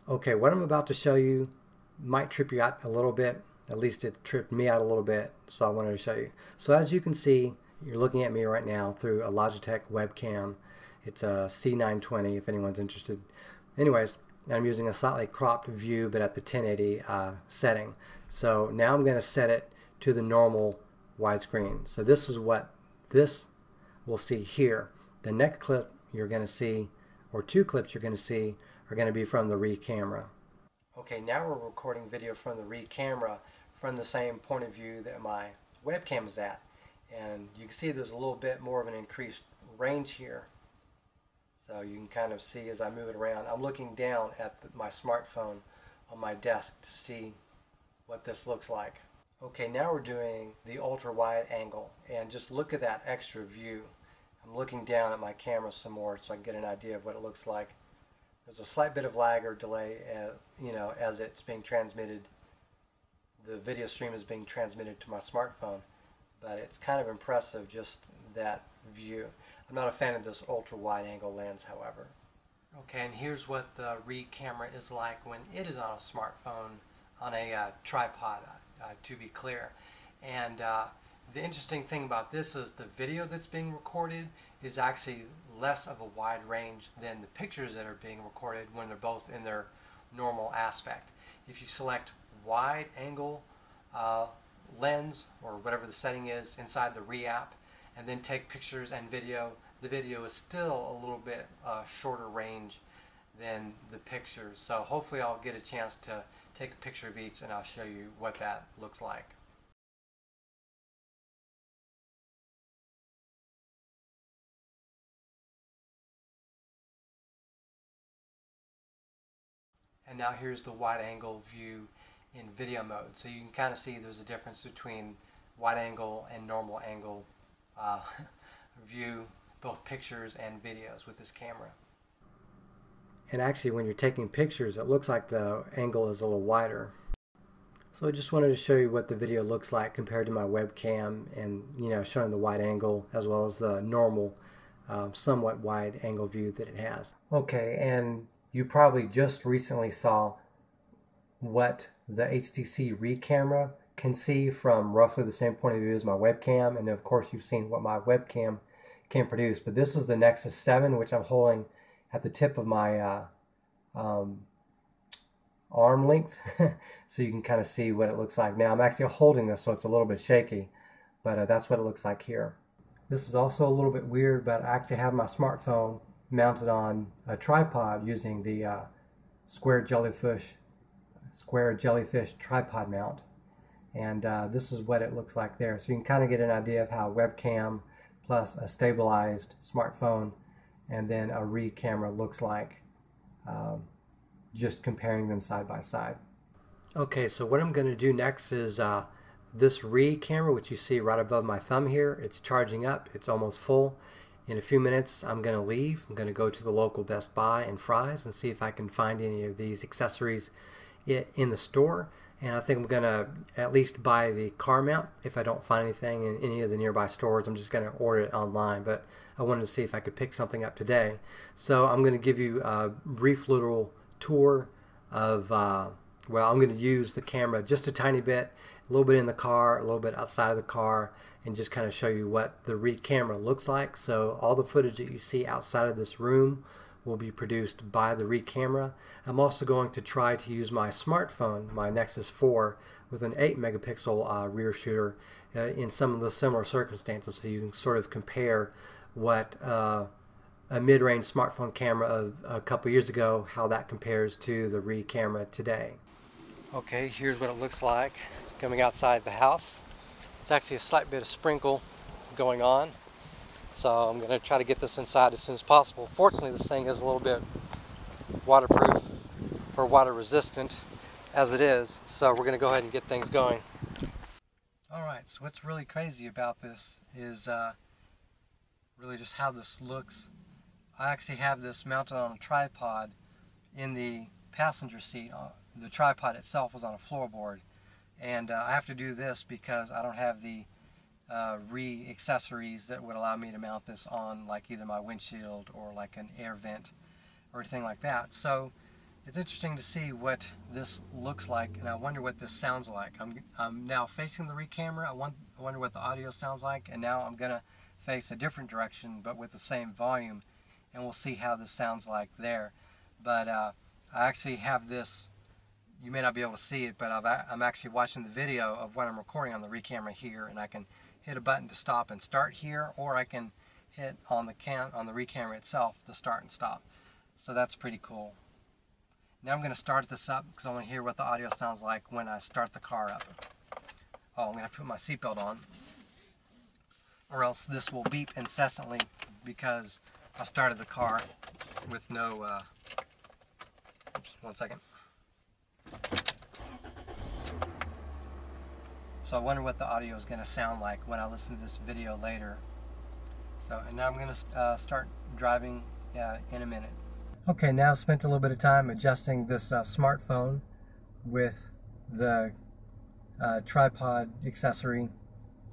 Okay, what I'm about to show you might trip you out a little bit. At least it tripped me out a little bit, so I wanted to show you. So as you can see, you're looking at me right now through a Logitech webcam. It's a C920 if anyone's interested. Anyways, I'm using a slightly cropped view but at the 1080 setting. So now I'm going to set it to the normal widescreen. So this is what this will see here. The next clip you're going to see, or two clips you're going to see, are going to be from the RE Camera. Okay, now we're recording video from the RE Camera from the same point of view that my webcam is at. And you can see there's a little bit more of an increased range here. So you can kind of see as I move it around. I'm looking down at my smartphone on my desk to see what this looks like. Okay, now we're doing the ultra wide angle, and just look at that extra view. I'm looking down at my camera some more so I can get an idea of what it looks like. There's a slight bit of lag or delay, as it's being transmitted. The video stream is being transmitted to my smartphone, but it's kind of impressive, just that view. I'm not a fan of this ultra wide angle lens, however. Okay, and here's what the RE Camera is like when it is on a smartphone on a tripod, to be clear. And the interesting thing about this is the video that's being recorded is actually less of a wide range than the pictures that are being recorded when they're both in their normal aspect. If you select wide angle lens, or whatever the setting is inside the RE app, and then take pictures and video, the video is still a little bit shorter range than the pictures. So hopefully I'll get a chance to take a picture of each and I'll show you what that looks like. And now here's the wide angle view in video mode. So you can kind of see there's a difference between wide angle and normal angle view, both pictures and videos with this camera. And actually when you're taking pictures, it looks like the angle is a little wider. So I just wanted to show you what the video looks like compared to my webcam, and showing the wide angle as well as the normal somewhat wide angle view that it has. Okay, and you probably just recently saw what the HTC RE Camera can see from roughly the same point of view as my webcam, and of course you've seen what my webcam can produce. But this is the Nexus 7, which I'm holding at the tip of my arm length, so you can kind of see what it looks like. Now I'm actually holding this, so it's a little bit shaky, but that's what it looks like here. This is also a little bit weird, but I actually have my smartphone mounted on a tripod using the square jellyfish tripod mount, and this is what it looks like there. So you can kind of get an idea of how webcam plus a stabilized smartphone and then a RE Camera looks like, just comparing them side by side. Okay, so what I'm going to do next is this RE Camera, which you see right above my thumb here, it's charging up, it's almost full. In a few minutes I'm going to leave. I'm going to go to the local Best Buy and Fry's and see if I can find any of these accessories in the store. And I think I'm going to at least buy the car mount. If I don't find anything in any of the nearby stores, I'm just going to order it online. But I wanted to see if I could pick something up today. So I'm going to give you a brief little tour of, well, I'm going to use the camera just a tiny bit, a little bit in the car, a little bit outside of the car, and just kind of show you what the RE Camera looks like. So all the footage that you see outside of this room will be produced by the RE Camera. I'm also going to try to use my smartphone, my Nexus 4, with an 8 megapixel rear shooter in some of the similar circumstances, so you can sort of compare what a mid-range smartphone camera of a couple years ago, how that compares to the RE Camera today. Okay, here's what it looks like coming outside the house. It's actually a slight bit of sprinkle going on, so I'm going to try to get this inside as soon as possible. Fortunately, this thing is a little bit waterproof or water resistant as it is, so we're going to go ahead and get things going. Alright, so what's really crazy about this is really just how this looks. I actually have this mounted on a tripod in the passenger seat. The tripod itself is on a floorboard, and I have to do this because I don't have the RE accessories that would allow me to mount this on like either my windshield or like an air vent or anything like that. So It's interesting to see what this looks like, and I wonder what this sounds like. I'm now facing the RE camera. I wonder what the audio sounds like, and now I'm gonna face a different direction but with the same volume, and we'll see how this sounds like there. But I actually have this, you may not be able to see it, but I'm actually watching the video of what I'm recording on the RE camera here, and I can hit a button to stop and start here, or I can hit on the RE camera itself to start and stop. So that's pretty cool. Now I'm going to start this up because I want to hear what the audio sounds like when I start the car up. Oh, I'm going to have to put my seatbelt on, or else this will beep incessantly because I started the car with no, oops, 1 second. So I wonder what the audio is going to sound like when I listen to this video later. So, and now I'm going to start driving in a minute. Okay, now I've spent a little bit of time adjusting this smartphone with the tripod accessory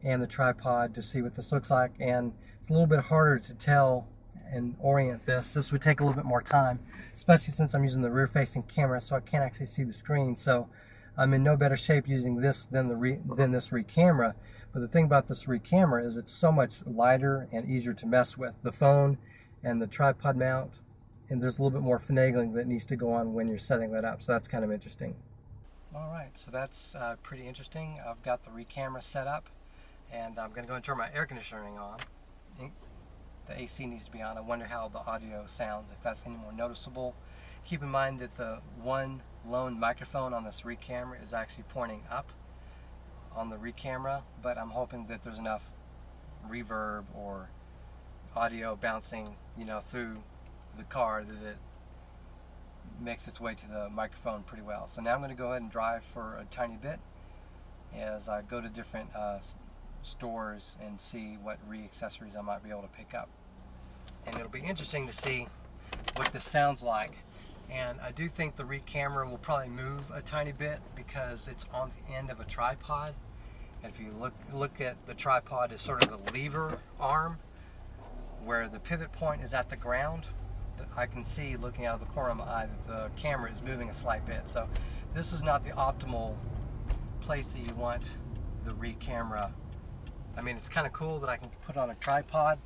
and the tripod to see what this looks like, and it's a little bit harder to tell and orient this. This would take a little bit more time, especially since I'm using the rear-facing camera, so I can't actually see the screen. So I'm in no better shape using this than this RE camera. But the thing about this RE camera is it's so much lighter and easier to mess with. The phone and the tripod mount, and there's a little bit more finagling that needs to go on when you're setting that up, so that's kind of interesting. Alright, so that's pretty interesting. I've got the RE camera set up, and I'm going to go and turn my air conditioning on. The AC needs to be on. I wonder how the audio sounds, if that's any more noticeable. Keep in mind that the one lone microphone on this RE camera is actually pointing up on the RE camera, but I'm hoping that there's enough reverb or audio bouncing, you know, through the car that it makes its way to the microphone pretty well. So now I'm going to go ahead and drive for a tiny bit as I go to different stores and see what RE accessories I might be able to pick up. And it'll be interesting to see what this sounds like. And I do think the RE camera will probably move a tiny bit because it's on the end of a tripod. And if you look at the tripod as sort of a lever arm, where the pivot point is at the ground, I can see, looking out of the corner of my eye, that the camera is moving a slight bit. So this is not the optimal place that you want the RE camera. I mean, it's kind of cool that I can put on a tripod.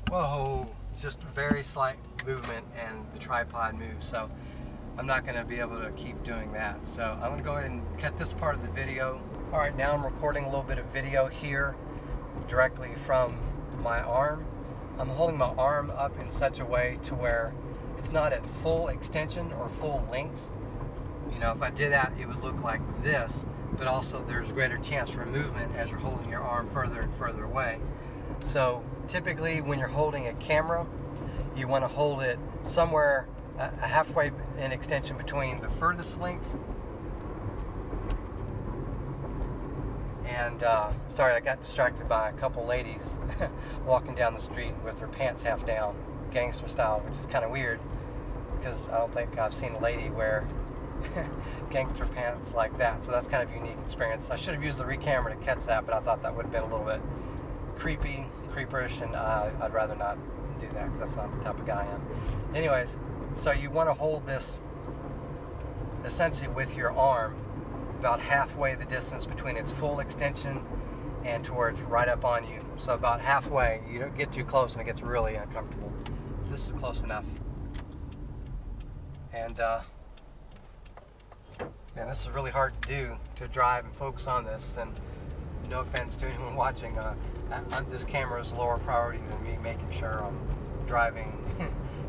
Whoa, just very slight movement and the tripod moves. So I'm not going to be able to keep doing that. So I'm going to go ahead and cut this part of the video. Alright, now I'm recording a little bit of video here directly from my arm. I'm holding my arm up in such a way to where it's not at full extension or full length. You know, if I did that, it would look like this, but also there's greater chance for movement as you're holding your arm further and further away. So typically when you're holding a camera, you want to hold it somewhere halfway in extension between the furthest length and sorry, I got distracted by a couple ladies walking down the street with their pants half down, gangster style, which is kind of weird because I don't think I've seen a lady wear gangster pants like that. So that's kind of a unique experience. I should have used the RE camera to catch that, but I thought that would have been a little bit creeperish, and I'd rather not do that because that's not the type of guy I am. Anyways, so you want to hold this essentially with your arm about halfway the distance between its full extension and to where it's right up on you. So about halfway. You don't get too close and it gets really uncomfortable. This is close enough. And man, this is really hard to do, to drive and focus on this. And no offense to anyone watching, this camera is lower priority than me making sure I'm driving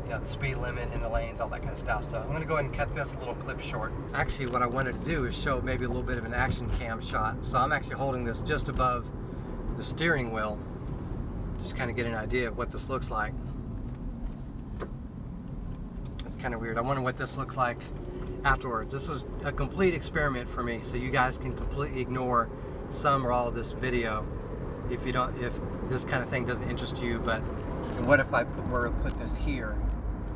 you know, the speed limit in the lanes, all that kind of stuff. So I'm going to go ahead and cut this little clip short. Actually, what I wanted to do is show maybe a little bit of an action cam shot. So I'm actually holding this just above the steering wheel, just kind of get an idea of what this looks like. It's kind of weird. I wonder what this looks like afterwards. This is a complete experiment for me, so you guys can completely ignore some or all of this video if this kind of thing doesn't interest you. But what if I were to put this here?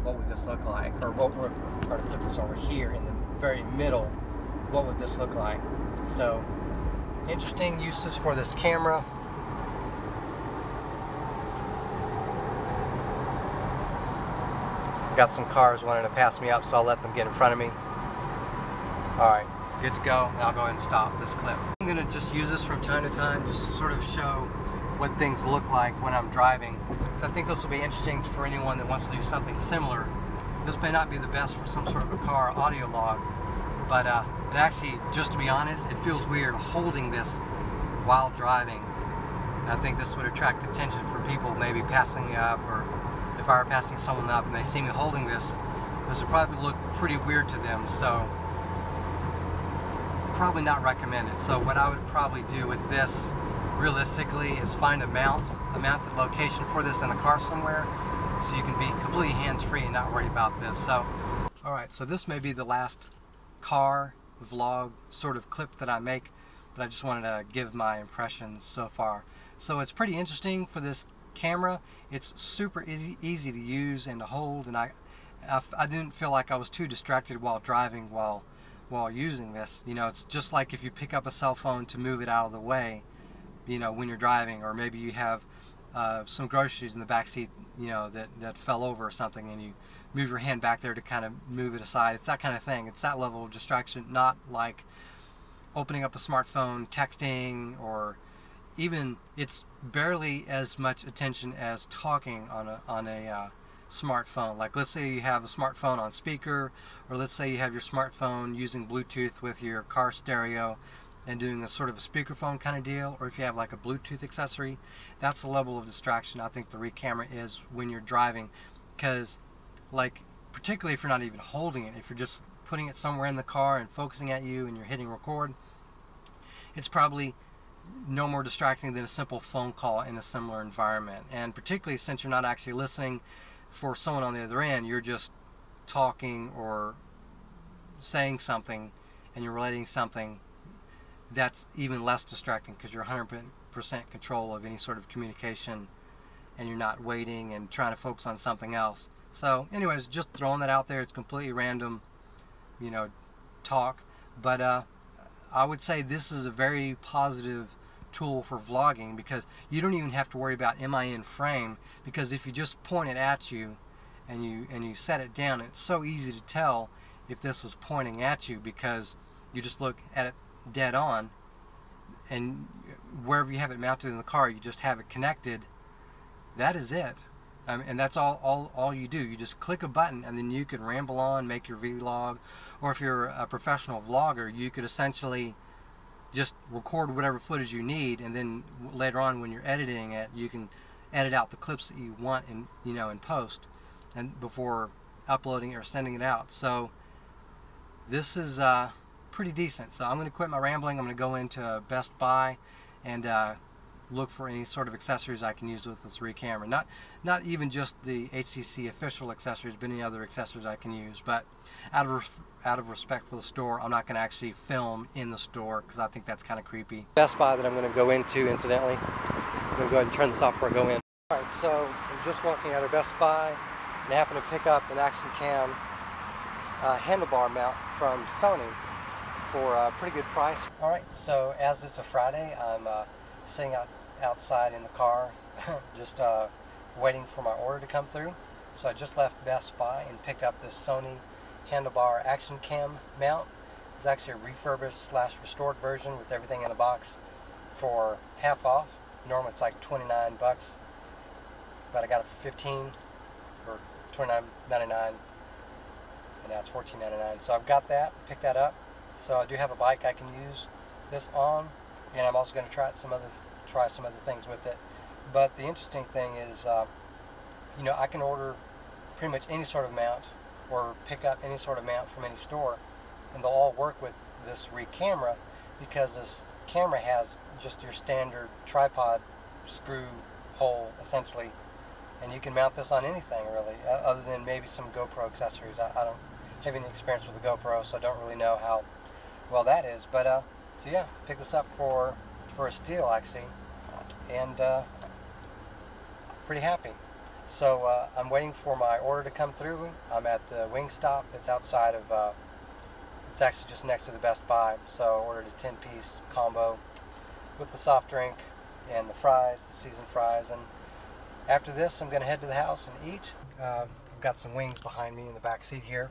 What would this look like? Or what were to put this over here in the very middle? What would this look like? So, interesting uses for this camera. got some cars wanting to pass me up, so I'll let them get in front of me. Alright, good to go, and I'll go ahead and stop this clip. I'm going to just use this from time to time, just sort of show what things look like when I'm driving. So I think this will be interesting for anyone that wants to do something similar. This may not be the best for some sort of a car audio log, but it actually, just to be honest, it feels weird holding this while driving. I think this would attract attention from people maybe passing me up, or if I were passing someone up and they see me holding this would probably look pretty weird to them, so probably not recommended. So what I would probably do with this realistically is find a mounted location for this in the car somewhere, so you can be completely hands-free and not worry about this. So alright, so this may be the last car vlog sort of clip that I make, but I just wanted to give my impressions so far. So it's pretty interesting for this camera. It's super easy to use and to hold, and I didn't feel like I was too distracted while driving while using this. You know, it's just like if you pick up a cell phone to move it out of the way, you know, when you're driving, or maybe you have some groceries in the back seat, you know, that fell over or something, and you move your hand back there to kind of move it aside. It's that kind of thing. It's that level of distraction, not like opening up a smartphone, texting, or even, it's barely as much attention as talking on a smartphone. Like, let's say you have a smartphone on speaker, or let's say you have your smartphone using Bluetooth with your car stereo and doing a sort of a speakerphone kind of deal, or if you have like a Bluetooth accessory. That's the level of distraction I think the RE Camera is when you're driving, because, like, particularly if you're not even holding it, if you're just putting it somewhere in the car and focusing at you and you're hitting record, it's probably no more distracting than a simple phone call in a similar environment. And particularly since you're not actually listening for someone on the other end, you're just talking or saying something and you're relating something, that's even less distracting, because you're 100% control of any sort of communication and you're not waiting and trying to focus on something else. So anyways, just throwing that out there. It's completely random, you know, talk, but I would say this is a very positive tool for vlogging, because you don't even have to worry about am I in frame, because if you just point it at you and you set it down, it's so easy to tell if this is pointing at you, because you just look at it dead on, and wherever you have it mounted in the car, you just have it connected. That is it. And that's all you do. You just click a button, and then you can ramble on, make your vlog, or if you're a professional vlogger, you could essentially just record whatever footage you need, and then later on when you're editing it, you can edit out the clips that you want in, you know, in post, and before uploading it or sending it out. So this is pretty decent. So I'm going to quit my rambling. I'm going to go into Best Buy and look for any sort of accessories I can use with this RE Camera. Not even just the HTC official accessories, but any other accessories I can use. But out of respect for the store, I'm not going to actually film in the store, because I think that's kind of creepy. Best Buy that I'm going to go into, incidentally. I'm going to go ahead and turn this off before I go in. Alright, so I'm just walking out of Best Buy and I happen to pick up an Action Cam handlebar mount from Sony for a pretty good price. Alright, so as it's a Friday, I'm sitting outside in the car just waiting for my order to come through. So I just left Best Buy and picked up this Sony handlebar Action Cam mount. It's actually a refurbished / restored version with everything in the box for half off. Normally it's like $29, but I got it for 15 or $29.99, and now it's $14.99. So I've got that, picked that up. So I do have a bike I can use this on, and I'm also going to try some other things with it. But the interesting thing is, you know, I can order pretty much any sort of mount or pick up any sort of mount from any store, and they'll all work with this RE Camera, because this camera has just your standard tripod screw hole essentially, and you can mount this on anything really, other than maybe some GoPro accessories. I don't have any experience with the GoPro, so I don't really know how well that is, but so yeah, pick this up for a steal actually, and pretty happy. So I'm waiting for my order to come through. I'm at the Wingstop that's outside of, it's actually just next to the Best Buy. So I ordered a 10-piece combo with the soft drink and the fries, the seasoned fries. And after this, I'm going to head to the house and eat. I've got some wings behind me in the back seat here.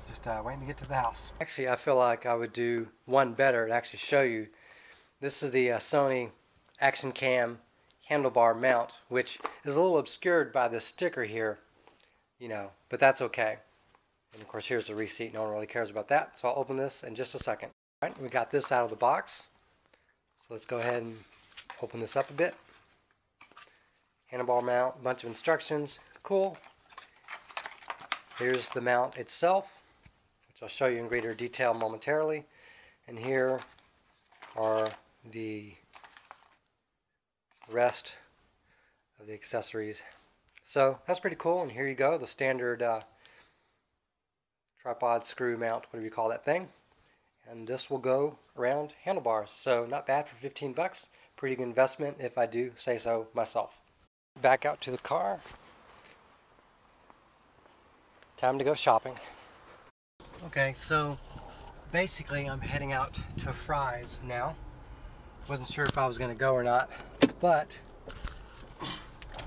Just waiting to get to the house. Actually, I feel like I would do one better and actually show you. This is the Sony Action Cam handlebar mount, which is a little obscured by this sticker here, you know, but that's okay. And of course, here's the receipt. No one really cares about that. So I'll open this in just a second. All right, we got this out of the box. So let's go ahead and open this up a bit. Handlebar mount, a bunch of instructions. Cool. Here's the mount itself, which I'll show you in greater detail momentarily. And here are the rest of the accessories. So that's pretty cool. And here you go, the standard tripod screw mount, whatever you call that thing. And this will go around handlebars. So not bad for 15 bucks. Pretty good investment if I do say so myself. Back out to the car. Time to go shopping. Okay, so basically I'm heading out to Fry's now. Wasn't sure if I was going to go or not, but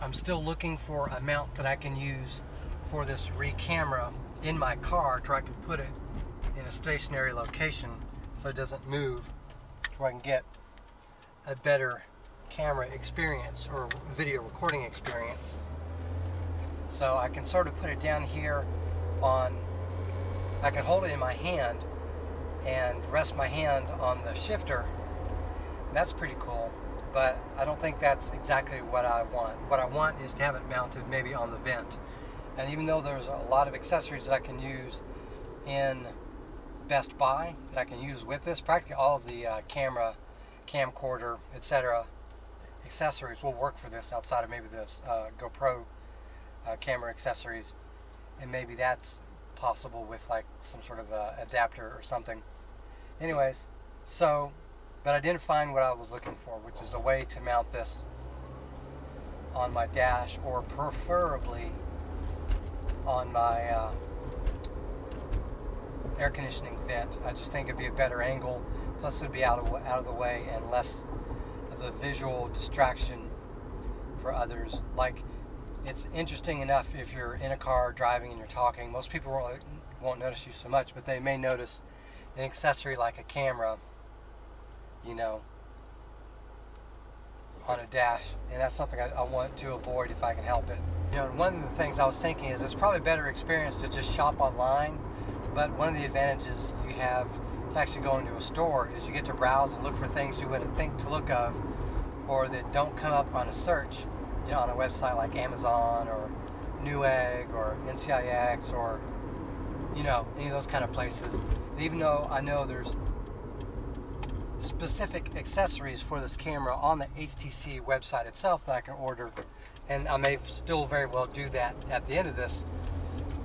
I'm still looking for a mount that I can use for this RE Camera in my car, so I can put it in a stationary location so it doesn't move, so I can get a better camera experience or video recording experience. So I can sort of put it down here on, I can hold it in my hand and rest my hand on the shifter. That's pretty cool, but I don't think that's exactly what I want. What I want is to have it mounted maybe on the vent. And even though there's a lot of accessories that I can use in Best Buy that I can use with this, practically all of the camera, camcorder, etc. accessories will work for this outside of maybe this GoPro camera accessories, and maybe that's possible with like some sort of adapter or something. Anyways, so, but I didn't find what I was looking for, which is a way to mount this on my dash, or preferably on my air conditioning vent. I just think it'd be a better angle, plus it'd be out of the way and less of a visual distraction for others. Like, it's interesting enough if you're in a car driving and you're talking. Most people won't notice you so much, but they may notice an accessory like a camera, you know, on a dash, and that's something I want to avoid if I can help it. You know, one of the things I was thinking is it's probably a better experience to just shop online, but one of the advantages you have to actually go into a store is you get to browse and look for things you wouldn't think to look of, or that don't come up on a search, you know, on a website like Amazon or Newegg or NCIX or, you know, any of those kind of places. And even though I know there's specific accessories for this camera on the HTC website itself that I can order, and I may still very well do that at the end of this,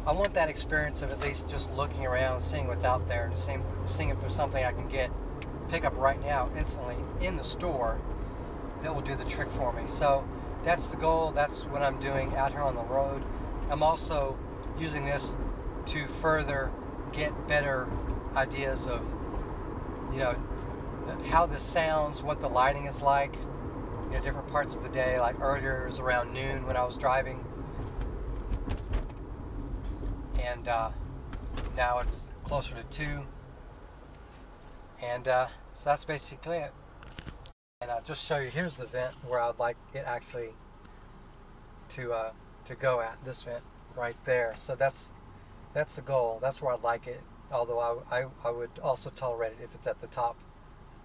I want that experience of at least just looking around, seeing what's out there, and seeing if there's something I can pick up right now instantly in the store that will do the trick for me. So that's the goal. That's what I'm doing out here on the road. I'm also using this to further get better ideas of, you know, how this sounds, what the lighting is like, you know, different parts of the day. Like earlier it was around noon when I was driving, and now it's closer to 2, and so that's basically it. And I'll just show you, here's the vent where I'd like it actually to go at, this vent right there. So that's the goal. That's where I'd like it, although I would also tolerate it if it's at the top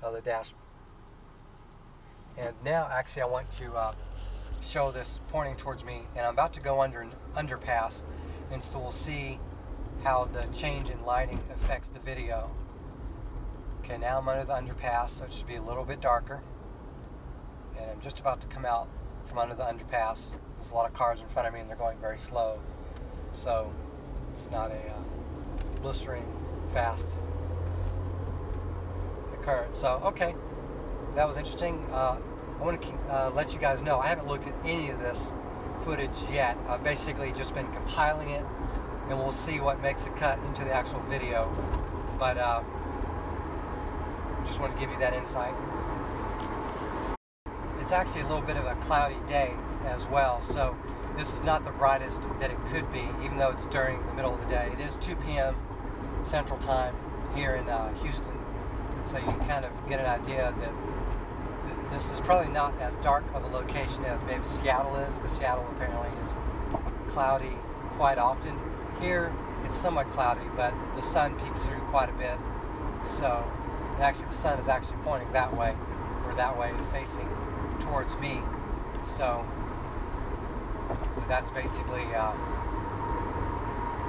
of the dash. And now actually I want to show this pointing towards me, and I'm about to go under an underpass, and so we'll see how the change in lighting affects the video. Okay, now I'm under the underpass, so it should be a little bit darker, and I'm just about to come out from under the underpass. There's a lot of cars in front of me and they're going very slow, so it's not a blistering fast current. So okay, that was interesting. I want to let you guys know I haven't looked at any of this footage yet. I've basically just been compiling it, and we'll see what makes the cut into the actual video, but just want to give you that insight. It's actually a little bit of a cloudy day as well, so this is not the brightest that it could be, even though it's during the middle of the day. It is 2 p.m. Central Time here in Houston, so you can kind of get an idea that this is probably not as dark of a location as maybe Seattle is, because Seattle apparently is cloudy quite often. Here it's somewhat cloudy, but the sun peeks through quite a bit. So, and actually the sun is actually pointing that way, or that way, facing towards me. So that's basically,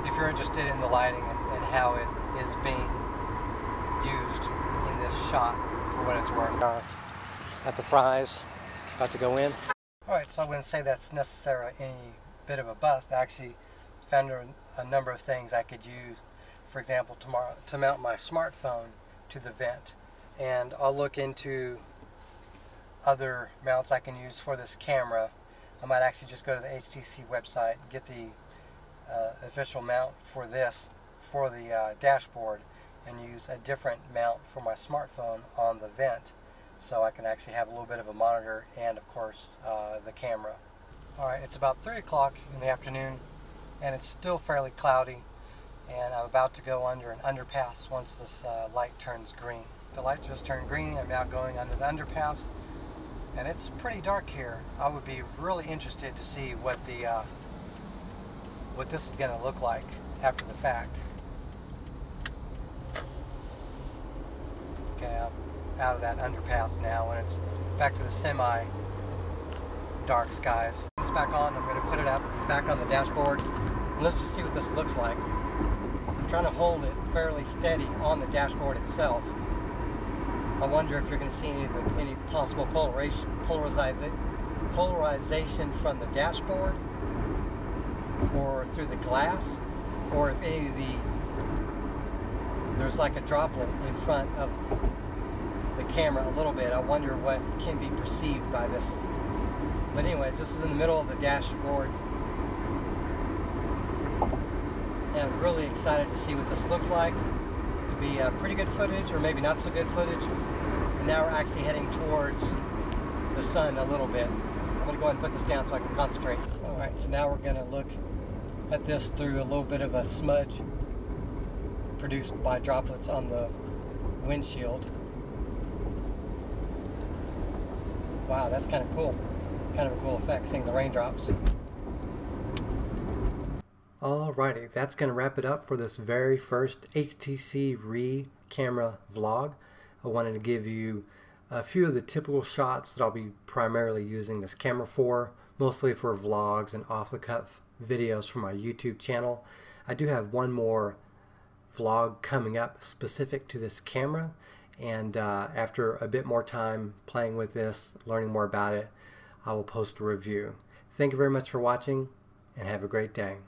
if you're interested in the lighting and how it is being used in this shot for what it's worth. At the fries, about to go in. Alright, so I wouldn't say that's necessarily any bit of a bust. I actually found a number of things I could use, for example, to mount my smartphone to the vent. And I'll look into other mounts I can use for this camera. I might actually just go to the HTC website, get the official mount for this, for the dashboard, and use a different mount for my smartphone on the vent, so I can actually have a little bit of a monitor and, of course, the camera. Alright, it's about 3 o'clock in the afternoon, and it's still fairly cloudy, and I'm about to go under an underpass once this light turns green. The light just turned green. I'm now going under the underpass, and it's pretty dark here. I would be really interested to see what this is going to look like after the fact. Okay, I'm out of that underpass now, and it's back to the semi-dark skies. It's back on. I'm going to put it up back on the dashboard, and let's just see what this looks like. I'm trying to hold it fairly steady on the dashboard itself. I wonder if you're going to see any possible polarization from the dashboard or through the glass, or if any of there's like a droplet in front of the camera a little bit. I wonder what can be perceived by this. But anyways, this is in the middle of the dashboard, and I'm really excited to see what this looks like. Could be pretty good footage, or maybe not so good footage. And now we're actually heading towards the sun a little bit. I'm going to go ahead and put this down so I can concentrate. Alright, so now we're going to look at this through a little bit of a smudge produced by droplets on the windshield. Wow, that's kind of cool. Kind of a cool effect, seeing the raindrops. Alrighty, that's going to wrap it up for this very first HTC RE Camera vlog. I wanted to give you a few of the typical shots that I'll be primarily using this camera for, mostly for vlogs and off-the-cuff videos for my YouTube channel. I do have one more vlog coming up specific to this camera, and after a bit more time playing with this, learning more about it, I will post a review. Thank you very much for watching, and have a great day.